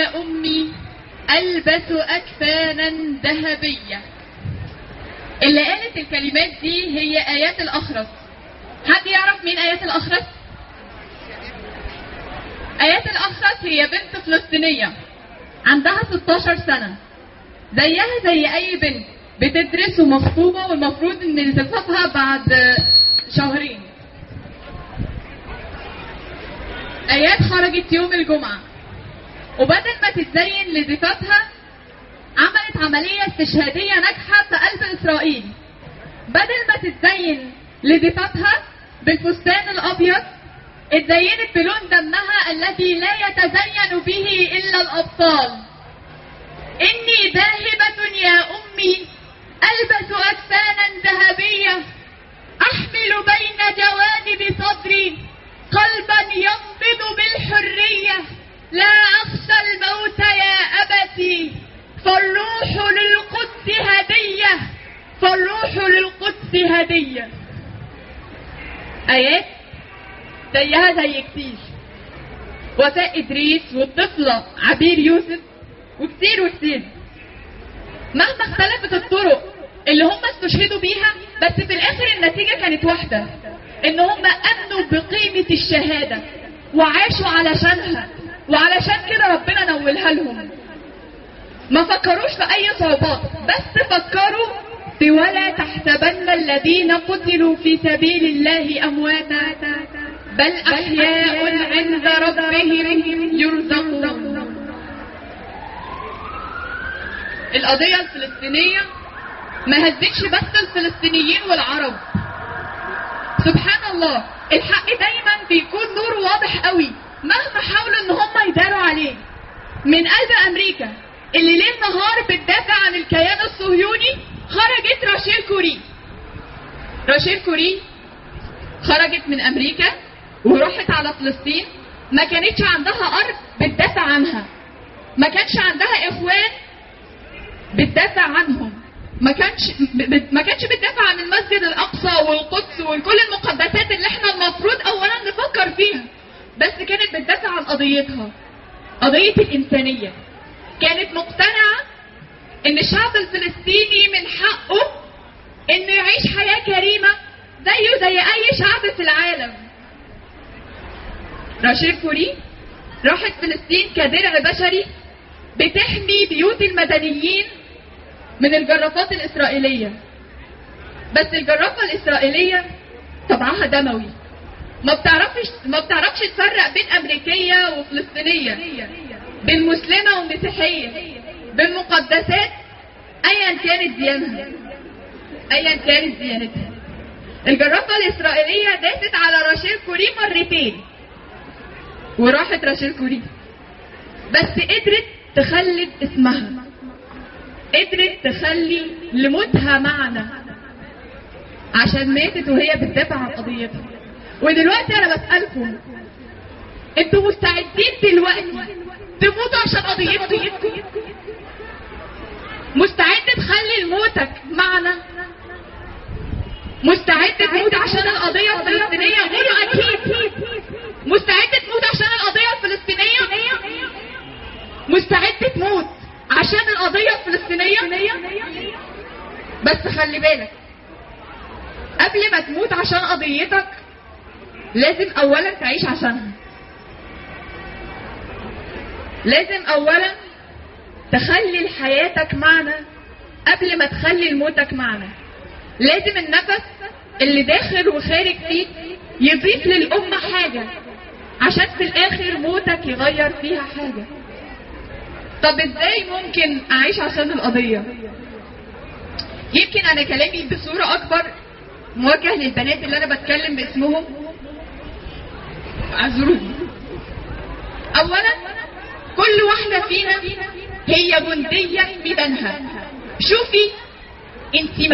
يا أمي ألبس أكفانا ذهبية. اللي قالت الكلمات دي هي آيات الأخرس. حد يعرف مين آيات الأخرس؟ آيات الأخرس هي بنت فلسطينية عندها 16 سنة، زيها زي أي بنت بتدرس ومخطوبة، والمفروض إن زفافها بعد شهرين. آيات خرجت يوم الجمعة، وبدل ما تتزين لزفافها عملت عملية استشهادية ناجحة في قلب إسرائيل. بدل ما تتزين لزفافها بالفستان الأبيض، اتزينت بلون دمها الذي لا يتزين به إلا الأبطال. إني ذاهبة يا أمي ألبس أكفانا ذهبية، أحمل بين جوانب صدري قلبا ينبض بالحرية، لا أخشى الموت يا أبتي، فالروح للقدس هدية، فالروح للقدس هدية. آيات زيها زي كتير، وفاء إدريس والطفلة عبير يوسف وكتير. مهما اختلفت الطرق اللي هم استشهدوا بيها، بس في الآخر النتيجة كانت واحدة، إن هم آمنوا بقيمة الشهادة وعاشوا علشانها، وعلشان كده ربنا نولها لهم. ما فكروش في أي صعوبات، بس فكروا في ولا تحسبن الذين قتلوا في سبيل الله أمواتا بل أحياء عند ربهم يرزقون. القضية الفلسطينية ما هزتش بس الفلسطينيين والعرب. سبحان الله، الحق دايما بيكون نور واضح قوي مهما حاولوا ان هم يداروا عليه. من قلب امريكا اللي ليل نهار بتدافع عن الكيان الصهيوني خرجت راشيل كوري. راشيل كوري خرجت من امريكا وراحت على فلسطين. ما كانتش عندها ارض بتدافع عنها، ما كانش عندها اخوان بتدافع عنهم، ما كانش بتدافع عن المسجد الاقصى والقدس وكل المقدسات اللي احنا المفروض اولا نفكر فيها، بس كانت بتدافع عن قضيتها، قضية الانسانية. كانت مقتنعة ان الشعب الفلسطيني من حقه انه يعيش حياة كريمة زيه زي اي شعب في العالم. راشيل كوري راحت فلسطين كدرع بشري بتحمي بيوت المدنيين من الجرافات الإسرائيلية. بس الجرافة الإسرائيلية طبعها دموي، ما بتعرفش تفرق بين أمريكية وفلسطينية، بين مسلمة ومسيحية، بين مقدسات أيا كانت ديانتها. الجرافة الإسرائيلية داست على راشيل كوري مرتين، وراحت راشيل كوري بس قدرت تخلد اسمها، قدرت تخلي لموتها معنى، عشان ماتت وهي بتدافع عن قضيتها. ودلوقتي انا بسألكم، انتوا مستعدين دلوقتي تموتوا عشان قضيتكم؟ مستعد تخلي لموتك معنى؟ مستعد تموت عشان القضية الفلسطينية؟ قولوا اكيد. مستعد تموت عشان القضية الفلسطينية؟ مستعد تموت عشان القضية الفلسطينية؟ بس خلي بالك، قبل ما تموت عشان قضيتك لازم اولا تعيش عشانها. لازم اولا تخلي لحياتك معنى قبل ما تخلي لموتك معنى. لازم النفس اللي داخل وخارج فيك يضيف للأمة حاجة، عشان في الاخر موتك يغير فيها حاجة. طب ازاي ممكن اعيش عشان القضية؟ يمكن انا كلامي بصورة اكبر موجه للبنات اللي انا بتكلم باسمهم، اعذروني. اولا كل واحدة فينا هي جندية بدنها. شوفي انت